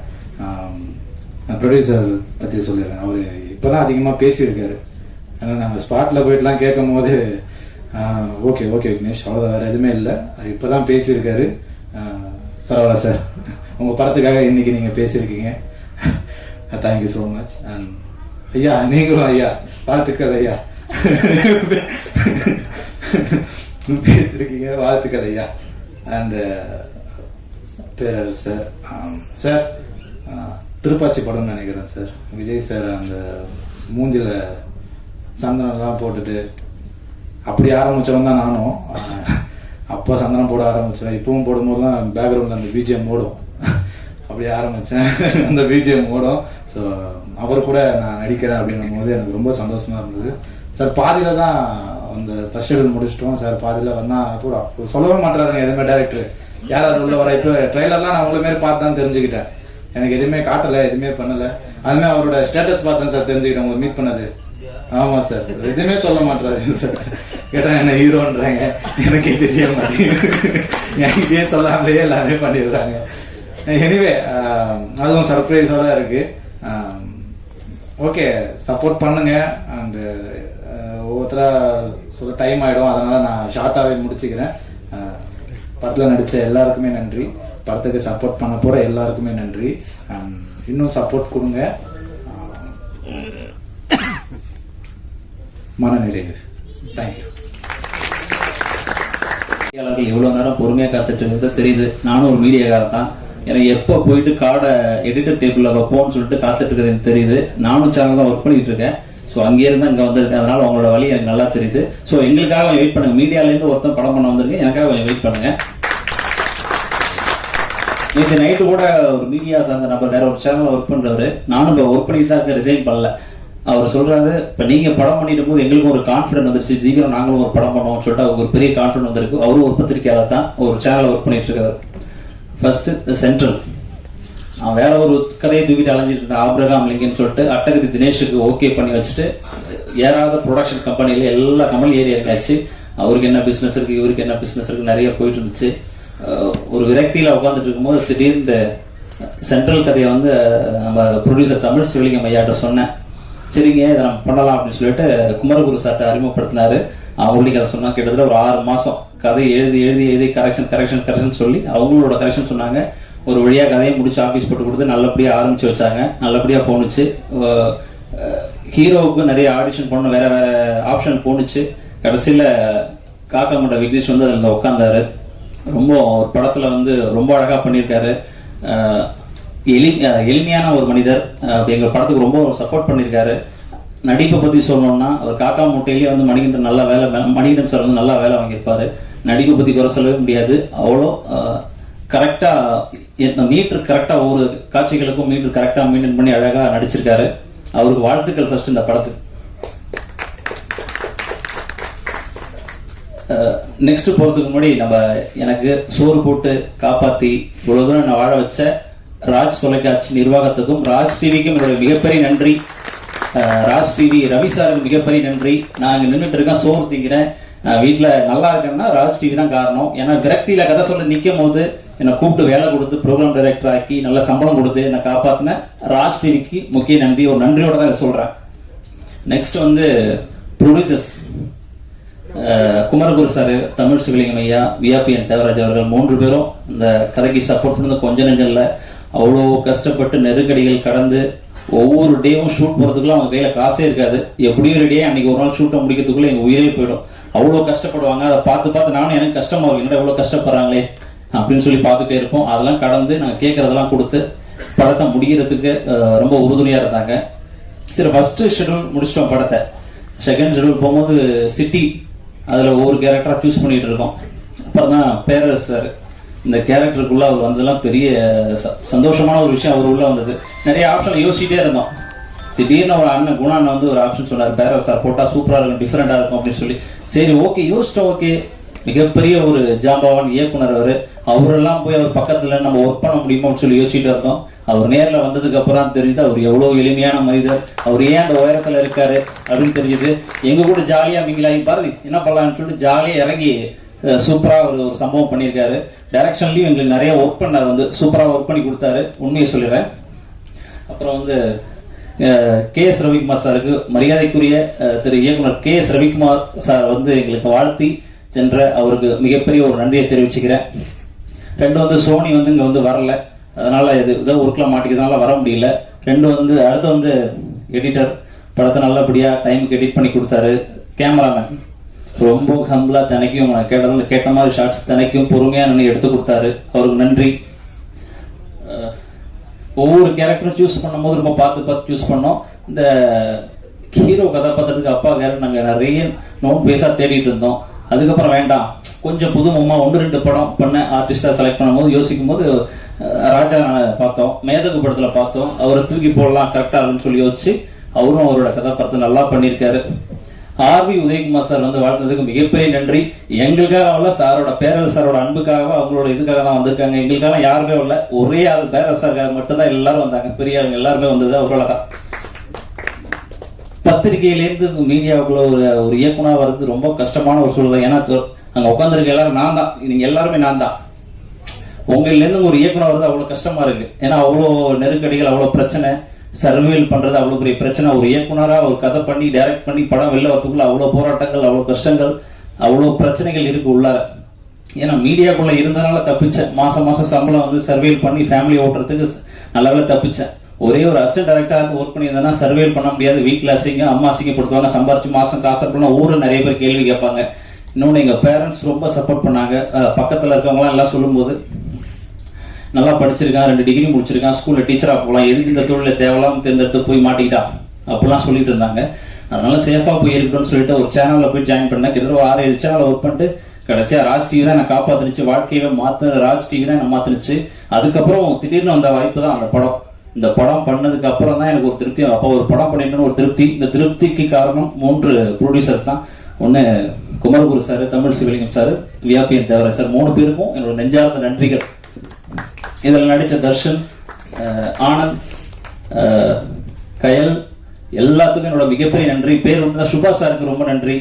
நான் ப்ரொடியூசர் பற்றி சொல்லிடுறேன். அவர் இப்போ தான் அதிகமாக பேசியிருக்காரு. ஏன்னா நாங்கள் ஸ்பாட்டில் போயிட்டுலாம் கேட்கும் போது ஓகே ஓகே விக்னேஷ் அவ்வளோதான், வேறு எதுவுமே இல்லை. இப்போ தான் பேசியிருக்காரு. பரவாயில்ல சார், உங்கள் படத்துக்காக இன்னைக்கு நீங்கள் பேசியிருக்கீங்க. Thank you so much. அண்ட் ஐயா நீங்களும் ஐயா வாழ்த்துக்கள் ஐயா பேசியிருக்கீங்க, வாழ்த்துக்கள் ஐயா. And Perarasu sir, sir Thiruppachi படம்னு நினைக்கிறேன் சார். விஜய் சார் அந்த மூஞ்சில் சந்தனம்லாம் போட்டுட்டு அப்படி ஆரம்பித்தவன் தான் நானும். அப்போ சந்தனம் போட ஆரம்பித்தேன். இப்பவும் போடும்போது தான் பேக்ரவுண்டில் அந்த பிஜிஎம் ஓடும். அப்படி ஆரம்பித்தேன், அந்த பிஜிஎம் ஓடும். ஸோ அவர் கூட நான் நடிக்கிறேன் அப்படின்னும் போது எனக்கு ரொம்ப சந்தோஷமாக இருந்தது. சார் பாதியில் தான் அந்த ஃபர்ஸ்ட் ஷெடியூல் முடிச்சிட்டோம். சார் பாதியில் வந்தால் கூட சொல்லவே மாட்டாருங்க எதுவுமே டேரக்டர். யார் உள்ள வர இப்போ ட்ரெய்லர்லாம் நான் உங்களை மாரி பார்த்து தான் தெரிஞ்சுக்கிட்டேன். எனக்கு எதுவுமே காட்டலை, எதுவுமே பண்ணலை. அதுமாதிரி அவரோட ஸ்டேட்டஸ் பார்த்தேன் சார், தெரிஞ்சுக்கிட்டேன் உங்களை மீட் பண்ணது. ஆமாம் சார், எதுவுமே சொல்ல மாட்டாரு சார். கேட்டால் என்ன ஹீரோன்றாங்க, எனக்கே தெரிய மாட்டேங்குது. எனக்கே சொல்லாமலே எல்லாமே பண்ணிடுறாங்க. எனிவே அதுவும் சர்ப்ரைஸாக தான் இருக்குது. ஓகே, சப்போர்ட் பண்ணுங்க. அண்டு ஒவ்வொருத்தராக சொல்ல டைம் ஆகிடும், அதனால் நான் ஷார்ட்டாகவே முடிச்சுக்கிறேன். படத்தில் நடித்த எல்லாருக்குமே நன்றி. படத்துக்கு சப்போர்ட் பண்ண போகிற எல்லாருக்குமே நன்றி. இன்னும் சப்போர்ட் கொடுங்க. மனநிறைவு. தேங்க்யூ. இவ்வளவு நேரம் பொறுமையா காத்துட்டு இருந்தது தெரியுது. நானும் ஒரு மீடியாக்காரன் தான். எனக்கு எப்போ போயிட்டு கார்டை எடிட்டர் டேபிள்ல வைப்போம்னு சொல்லிட்டு காத்துட்டு இருக்கிறது எனக்கு தெரியுது. நானும் சேனல் தான் ஒர்க் பண்ணிட்டு இருக்கேன். ஸோ அங்கே இருந்து அங்கே வந்திருக்கேன். அதனால அவங்களோட வழி எனக்கு நல்லா தெரியுது. ஸோ எங்களுக்காக வெயிட் பண்ணுங்க. மீடியாலேருந்து ஒருத்தன் படம் பண்ண வந்திருக்கேன், எனக்காக கொஞ்சம் வெயிட் பண்ணுங்க. நேற்று நைட்டு கூட ஒரு மீடியா சார்ந்த நபர் வேற ஒரு சேனல்ல ஒர்க் பண்றவர், நானும் இப்போ ஒர்க் பண்ணிட்டு தான் இருக்க, ரிசைன் பண்ணல. அவர் சொல்றாரு, இப்போ நீங்க படம் பண்ணிட்டு போது எங்களுக்கும் ஒரு கான்ஃபிடன்ட் வந்துருச்சு, சீக்கிரம் நாங்களும் ஒரு படம் பண்ணுவோம்னு சொல்லிட்டு அவருக்கு ஒரு பெரிய கான்ஃபிடன்ட் வந்திருக்கு. அவரும் ஒரு பத்திரிக்கையாளர் தான், ஒரு சேனல் ஒர்க் பண்ணிட்டு இருக்காரு. ஃபர்ஸ்ட் சென்ட்ரல், அவன் வேற ஒரு கதையை தூக்கிட்டு அலைஞ்சிட்டு இருந்தான், ஆப்ரகாம் லிங்கன்னு சொல்லிட்டு அட்டகதி தினேஷுக்கு ஓகே பண்ணி வச்சுட்டு ஏறாத ப்ரொடக்ஷன் கம்பெனியில எல்லா கமல் ஏரியா இருக்காச்சு. அவருக்கு என்ன பிசினஸ் இருக்கு, இவருக்கு என்ன பிசினஸ் இருக்கு, நிறைய போயிட்டு இருந்துச்சு. ஒரு விரக்தியில உட்காந்துட்டு இருக்கும்போது திடீர்னு சென்ட்ரல் கதையை வந்து நம்ம ப்ரொடியூசர் தமிழ் சிவலிங்கம் ஐயாட்ட சொன்னேன். சரிங்க இதை நம்ம பண்ணலாம் அப்படின்னு சொல்லிட்டு குமரகுரு சார்ட்ட அறிமுகப்படுத்தினாரு. அவங்களுக்கு அதை சொன்னா கிட்டத்தட்ட ஒரு 6 மாசம் கதை எழுதி கரெக்ஷன் சொல்லி அவங்களோட கரெக்ஷன் சொன்னாங்க. ஒரு வழியா கதையை முடிச்சு ஆஃபீஸ் போட்டு கொடுத்து நல்லபடியா ஆரம்பிச்சு வச்சாங்க. நல்லபடியா போணுச்சு. ஹீரோவுக்கு நிறைய ஆடிஷன் பண்ண வேற வேற ஆப்ஷன் போணுச்சு. கடைசியில காக்காமட்ட விக்னேஷ் வந்து அதில் உட்காந்தாரு. ரொம்ப ஒரு படத்துல வந்து ரொம்ப அழகா பண்ணியிருக்காரு. எளிமையான ஒரு மனிதர். எங்க படத்துக்கு ரொம்ப சப்போர்ட் பண்ணியிருக்காரு. நடிப்பை பத்தி சொல்லணும்னா அவர் காக்கா மூட்டையிலேயே வந்து மணிகண்டன் சார் வந்து நல்லா வேலை வாங்கியிருப்பாரு. நடிப்பை பத்தி குறை சொல்லவே முடியாது. அவ்வளோ கரெக்டா மீட்டர் கரெக்டா ஒவ்வொரு காட்சிகளுக்கும் மீட்டர் கரெக்டா மெயின்டைன் பண்ணி அழகா நடிச்சிருக்காரு. அவருக்கு வாழ்த்துக்கள் ஃபர்ஸ்ட் இந்த படத்துக்கு. நெக்ஸ்ட் போறதுக்கு முன்னாடி எனக்கு சோறு போட்டு காப்பாத்தி இவ்வளவு தூரம் நான் வாழ வச்ச ராஜ் தொலைக்காட்சி நிர்வாகத்துக்கும் ராஜ் டிவிக்கும் என்னுடைய மிகப்பெரிய நன்றி. ராஜ் டிவி ரவி சாருக்கு மிகப்பெரிய நன்றி. நான் இங்க நின்றுட்டு இருக்கேன், சோறு திங்கிறேன், வீட்டுல நல்லா இருக்கேன்னா ராஜ் டிவி தான் காரணம். ஏன்னா விரக்தியில கதை சொல்ல நிக்கும் போது என்னை கூப்பிட்டு வேலை கொடுத்து ப்ரோக்ராம் டைரக்டர் ஆக்கி நல்ல சம்பளம் கொடுத்து என்னை காப்பாத்தின ராஜ் டிவிக்கு முக்கிய நன்றி. ஒரு நன்றியோட தான் இதை சொல்றேன். நெக்ஸ்ட் வந்து ப்ரொடியூசர்ஸ் குமரகுரு சார், தமிழ் சிவலிங்கம் ஐயா, விஆபிஎன் தேவராஜ் அவர்கள் 3 பேரும் இந்த கதைக்கு சப்போர்ட் பண்ணது கொஞ்சம் நெஞ்சம் இல்லை. அவ்வளோ கஷ்டப்பட்டு நெருக்கடிகள் கடந்து ஒவ்வொரு டேவும் ஷூட் போறதுக்குள்ள அவங்க கையில காசே இருக்காது. எப்படியும் ரெடியே அன்னைக்கு ஒரு நாள் ஷூட்டை முடிக்கிறதுக்குள்ள எங்க உயிரே போயிடும். அவ்வளோ கஷ்டப்படுவாங்க. அதை பார்த்து நானும் எனக்கு கஷ்டமா இருக்கும், என்னடா எவ்வளவு கஷ்டப்படுறாங்களே அப்படின்னு சொல்லி பார்த்துட்டே இருப்போம். அதெல்லாம் கடந்து நாங்க கேட்கறதெல்லாம் கொடுத்து படத்தை முடிக்கிறதுக்கு ரொம்ப உறுதுணையா இருந்தாங்க. சரி, ஃபர்ஸ்ட் ஷெட்யூல் முடிச்சிட்டோம் படத்தை. செகண்ட் ஷெட்யூல் போகும்போது சிட்டி, அதுல ஒவ்வொரு கேரக்டரா சூஸ் பண்ணிட்டு இருக்கோம். அப்புறம் தான் பேரரசு சார் இந்த கேரக்டருக்குள்ள அவர் வந்ததெல்லாம் பெரிய சந்தோஷமான ஒரு விஷயம். அவர் உள்ள வந்தது நிறைய ஆப்ஷன் யோசிச்சுட்டே இருந்தோம். திடீர்னு ஒரு அண்ணன் குணா அண்ணன் வந்து ஒரு ஆப்ஷன் சொன்னார், பேரரசு சார் போட்டா சூப்பரா இருக்கும், டிஃபரெண்டா இருக்கும் அப்படின்னு சொல்லி. சரி ஓகே யோசிச்சோம். ஓகே, மிகப்பெரிய ஒரு ஜாம்பவான் இயக்குனர் அவரெல்லாம் போய் அவர் பக்கத்துல நம்ம ஒர்க் பண்ண முடியுமோன்னு சொல்லி யோசிச்சுட்டு இருந்தோம். அவர் நேரில் வந்ததுக்கு அப்புறம் தெரியுது அவர் எவ்வளவு எளிமையான மனிதர், அவர் ஏன் அந்த உயரத்துல இருக்காரு அப்படின்னு தெரிஞ்சது. எங்க கூட ஜாலியா மிங்கிலாகி பாரதி என்ன பண்ணலாம்னு சொல்லிட்டு ஜாலியா இறங்கி சூப்பரா ஒரு சம்பவம் பண்ணியிருக்காரு. டைரக்ஷன்லயும் எங்களுக்கு நிறைய ஒர்க் பண்ணார், வந்து சூப்பரா ஒர்க் பண்ணி கொடுத்தாரு, உண்மையை சொல்லிடுறேன். அப்புறம் வந்து KS ரவிக்குமார் சாருக்கு, மரியாதைக்குரிய திரு இயக்குனர் KS ரவிக்குமார் சார் வந்து எங்களுக்கு வாழ்த்தி சென்ற அவருக்கு மிகப்பெரிய ஒரு நன்றியை தெரிவிச்சுக்கிறேன். 2 வந்து சோனி வந்து இங்க வந்து வரல, அதனால ஏதோ ஒர்க்ல மாட்டிக்கிறதுனால வர முடியல. 2 வந்து அடுத்து வந்து எடிட்டர் படத்தை நல்லபடியா டைமுக்கு எடிட் பண்ணி கொடுத்தாரு. கேமராமேன் ரொம்ப ஹம்பிளா தினைக்கும் கேட்ட மாதிரி ஷார்ட்ஸ் தினைக்கும் பொறுமையா நின்று எடுத்து கொடுத்தாரு, அவருக்கு நன்றி. ஒவ்வொரு கேரக்டரும் சூஸ் பண்ணும் போது ரொம்ப பார்த்து சூஸ் பண்ணோம். இந்த ஹீரோ கதாபாத்திரத்துக்கு அப்பா கேரக்டர் நாங்க நிறைய நோன் பேஸா தேடிட்டு இருந்தோம். அதுக்கப்புறம் வேண்டாம், கொஞ்சம் புதுமுகமா 1-2 படம் பண்ண ஆர்டிஸ்டா செலக்ட் பண்ணும் போது யோசிக்கும் போது ராஜா பார்த்தோம், மேதகு படத்துல பார்த்தோம், அவரை தூக்கி போடலாம் கரெக்டா இருக்குன்னு சொல்லி யோசிச்சு அவரும் அவரோட கதாபாத்திரத்தை நல்லா பண்ணியிருக்காரு. RV உதயகுமார் சார் வந்து வாழ்த்ததுக்கு மிகப்பெரிய நன்றி. எங்களுக்காக வரல, சாரோட பேரரசு சாரோட அன்புக்காக அவங்களோட இதுக்காக தான் வந்திருக்காங்க. எங்களுக்காக யாருமே வரல, ஒரே ஆள் பேரரசு சாருக்காக மட்டும்தான் எல்லாரும் வந்தாங்க. பெரியவங்க எல்லாருமே வந்தது அவரோட தான். பத்திரிகையிலேருந்து மீடியாவுக்குள்ள ஒரு இயக்குனா வர்றது ரொம்ப கஷ்டமான ஒரு சூழல். ஏன்னா அங்க உட்காந்துருக்க எல்லாரும் நான் தான், நீங்க எல்லாருமே நான் தான். உங்கள்ல இருந்து ஒரு இயக்குனர் வருது அவ்வளவு கஷ்டமா இருக்கு. ஏன்னா அவ்வளோ நெருக்கடிகள், அவ்வளவு பிரச்சனை, சர்வேல் பண்றது அவ்வளவு பெரிய பிரச்சனை. ஒரு இயக்குனரா ஒரு கதை பண்ணி டைரக்ட் பண்ணி படம் வெளில வரதுக்குள்ள அவ்வளவு போராட்டங்கள், அவ்வளவு கஷ்டங்கள், அவ்வளவு பிரச்சனைகள் இருக்கு உள்ளார. ஏன்னா மீடியாக்குள்ள இருந்தனால தப்பிச்சேன். மாசம் சம்பளம் வந்து சர்வேல் பண்ணி ஃபேமிலி ஓட்டுறதுக்கு நல்லாவே தப்பிச்சேன். ஒரே ஒரு அசிஸ்டன்ட் டைரக்டரா ஒர்க் பண்ணியிருந்தேன்னா சர்வேல் பண்ண முடியாது. வீட்டுல அம்மா அசிங்கப்படுத்துவாங்க, சம்பாரிச்சு மாசம் காசு பண்ணா ஊர்ல நிறைய பேர் கேள்வி கேட்பாங்க. இன்னொன்னு எங்க பேரண்ட்ஸ் ரொம்ப சப்போர்ட் பண்ணாங்க. பக்கத்துல இருக்கவங்க எல்லாம் சொல்லும் போது நல்லா படிச்சிருக்கான், 2 டிகிரி முடிச்சிருக்கான், ஸ்கூல்ல டீச்சரா போகலாம், எதுக்கு இந்த தொழில தேவலாம் தேர்ந்தெடுத்து போய் மாட்டிக்கிட்டா அப்படிலாம் சொல்லிட்டு இருந்தாங்க. அதனால சேஃபா போய் இருக்கணும்னு சொல்லிட்டு ஒரு சேனல்ல போய் ஜாயின் பண்ணேன். கிட்டத்தட்ட 6-7 சேனல் ஒர்க் பண்ணிட்டு கடைசியா ராஜ் டிவி தான் நான் காப்பாத்துனுச்சு, வாழ்க்கையவே ராஜ் டிவி தான் என்ன மாத்துனுச்சு. அதுக்கப்புறம் திடீர்னு வந்த வாய்ப்பு தான் அந்த படம். இந்த படம் பண்ணதுக்கு அப்புறம் தான் எனக்கு ஒரு திருப்தி. அப்போ ஒரு படம் பண்ணிட்டு ஒரு திருப்தி. இந்த திருப்திக்கு காரணம் 3 ப்ரொடியூசர்ஸ் தான். ஒன்னு குமரகுரு சார், தமிழ் சிவலிங்கம் சார், விஆபிஎன் தேவராஜ் சார், 3 பேருக்கும் என்னோட நெஞ்சார்ந்த நன்றிகள். இதில் நடித்த தர்ஷன், ஆனந்த், கயல் எல்லாத்துக்கும் என்னோட மிகப்பெரிய நன்றி. பேர் வந்து சுபா சாருக்கு ரொம்ப நன்றி.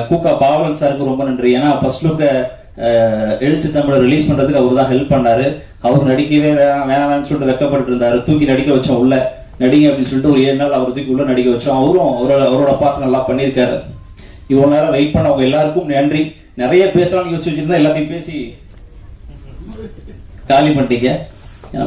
கூக்கா பாவலன் சாருக்கு ரொம்ப நன்றி. ஏன்னா ஃபர்ஸ்ட் லுக்க எழுச்சி தமிழை ரிலீஸ் பண்றதுக்கு அவர் தான் ஹெல்ப் பண்ணாரு. அவர் நடிக்கவே வேணாம்னு சொல்லிட்டு வெக்கப்பட்டு இருந்தாரு. தூக்கி நடிக்க வச்சோம், உள்ள நடிங்க அப்படின்னு சொல்லிட்டு ஒரு 7 நாள் அவர் தூக்கி உள்ள நடிக்க வச்சோம். அவரும் அவரோட பார்ட் நல்லா பண்ணியிருக்காரு. இவ்வளவு நேரம் வெயிட் பண்ணவங்க எல்லாருக்கும் நன்றி. நிறைய பேசலாம்னு யோசிச்சு வச்சிருந்தா எல்லாத்தையும் பேசி காலி பண்ணிட்டீங்க.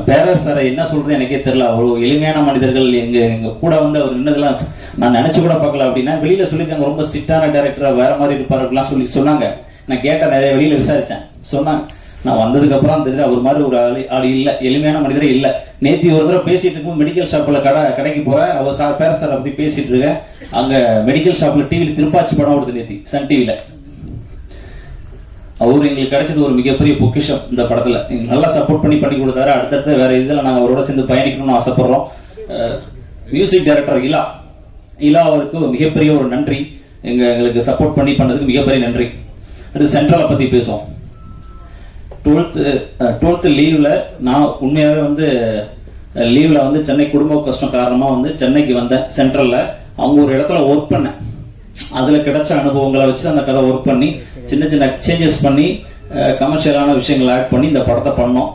பேரரசு சார் என்ன சொல்றது எனக்கே தெரியல. அவ்வளோ எளிமையான மனிதர்கள் எங்க கூட வந்து அவர் நின்னதெல்லாம் நான் நினைச்சு கூட பார்க்கல. அப்படின்னா வெளியில சொல்லியிருக்காங்க ரொம்ப ஸ்ட்ரிக்டான டைரக்டரா வேற மாதிரி இருப்பாருலாம் சொல்லி சொன்னாங்க. நான் கேட்டேன், நிறைய வெளியில விசாரிச்சேன். சொன்னாங்க. நான் வந்ததுக்கு அப்புறம் தெரிஞ்சு அவர் மாதிரி ஒரு ஆள் இல்ல, எளிமையான மனிதரே இல்ல. நேத்தி ஒரு தடவை பேசிட்டு இருக்கும் மெடிக்கல் ஷாப்ல கடைக்கு போறேன். அவர் சார் பேரரசு சாரை பத்தி பேசிட்டு இருக்கேன். அங்க மெடிக்கல் ஷாப்ல டிவில திருப்பாச்சி படம் ஓடுது நேத்தி சன் டிவில. அவரு எங்களுக்கு கிடைச்சது ஒரு மிகப்பெரிய பொக்கிஷம் இந்த படத்துல. நல்லா சப்போர்ட் பண்ணி கொடுத்தாரு. அடுத்தடுத்து வேற இதுல நாங்க அவரோட சேர்ந்து பயணிக்கணும்னு ஆசைப்படுறோம். மியூசிக் டைரக்டர் இலா அவருக்கு மிகப்பெரிய ஒரு நன்றி. எங்களுக்கு சப்போர்ட் பண்ணதுக்கு மிகப்பெரிய நன்றி. அடுத்து சென்ட்ரலை பத்தி பேசுவோம். 12th லீவ்ல நான் உண்மையாவே வந்து லீவ்ல வந்து சென்னை குடும்ப கஷ்டம் காரணமா வந்து சென்னைக்கு வந்தேன். சென்ட்ரல்ல அவங்க ஒரு இடத்துல ஒர்க் பண்ணேன். அதுல கிடைச்ச அனுபவங்களை வச்சு அந்த கதை ஒர்க் பண்ணி சின்ன சின்ன சேஞ்சஸ் பண்ணி கமர்ஷியலான விஷயங்களை ஆட் பண்ணி இந்த படத்தை பண்ணோம்.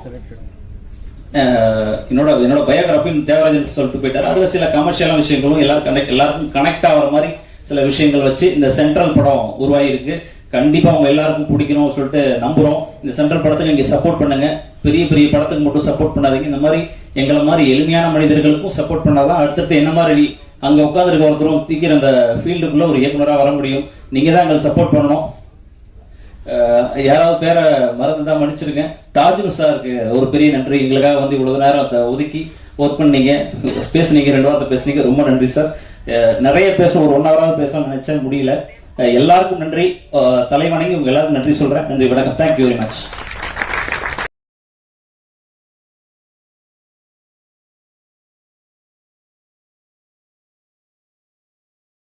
என்னோட பயோகிராஃபின்னு தேவராஜன் சொல்லிட்டு போயிட்டாரு. அதுல சில கமர்ஷியலான விஷயங்களும் எல்லாருக்கும் கனெக்ட் ஆகிற மாதிரி சில விஷயங்கள் வச்சு இந்த சென்ட்ரல் படம் உருவாகிருக்கு. கண்டிப்பா அவங்க எல்லாருக்கும் பிடிக்கணும்னு சொல்லிட்டு நம்புறோம். இந்த சென்ட்ரல் படத்துக்கு நீங்க சப்போர்ட் பண்ணுங்க. பெரிய பெரிய படத்துக்கு மட்டும் சப்போர்ட் பண்ணாதீங்க. இந்த மாதிரி எங்களை மாதிரி எளிமையான மனிதர்களுக்கும் சப்போர்ட் பண்ணாதான் அடுத்தடுத்து என்ன மாதிரி அங்க உட்காந்துருக்க ஒருத்தரும் தீக்கிற அந்த ஃபீல்டுக்குள்ள ஒரு இயக்குனராக வர முடியும். நீங்க தான் எங்களுக்கு சப்போர்ட் பண்ணணும். யாராவது பேரை மறந்துதான் மன்னிச்சிருக்கேன். தாஜ்னு சாருக்கு ஒரு பெரிய நன்றி. எங்களுக்காக வந்து இவ்வளவு நேரம் ஒதுக்கி ஒர்க் பண்ணீங்க, பேசுனீங்க, 2 வாரத்தை பேசுனீங்க. ரொம்ப நன்றி சார். நிறைய ஒரு 1 ஹவராவது பேச நினைச்சேன், முடியல. எல்லாருக்கும் நன்றி. தலைவணங்கி உங்க எல்லாருக்கும் நன்றி சொல்றேன். நன்றி, வணக்கம். Thank you very much.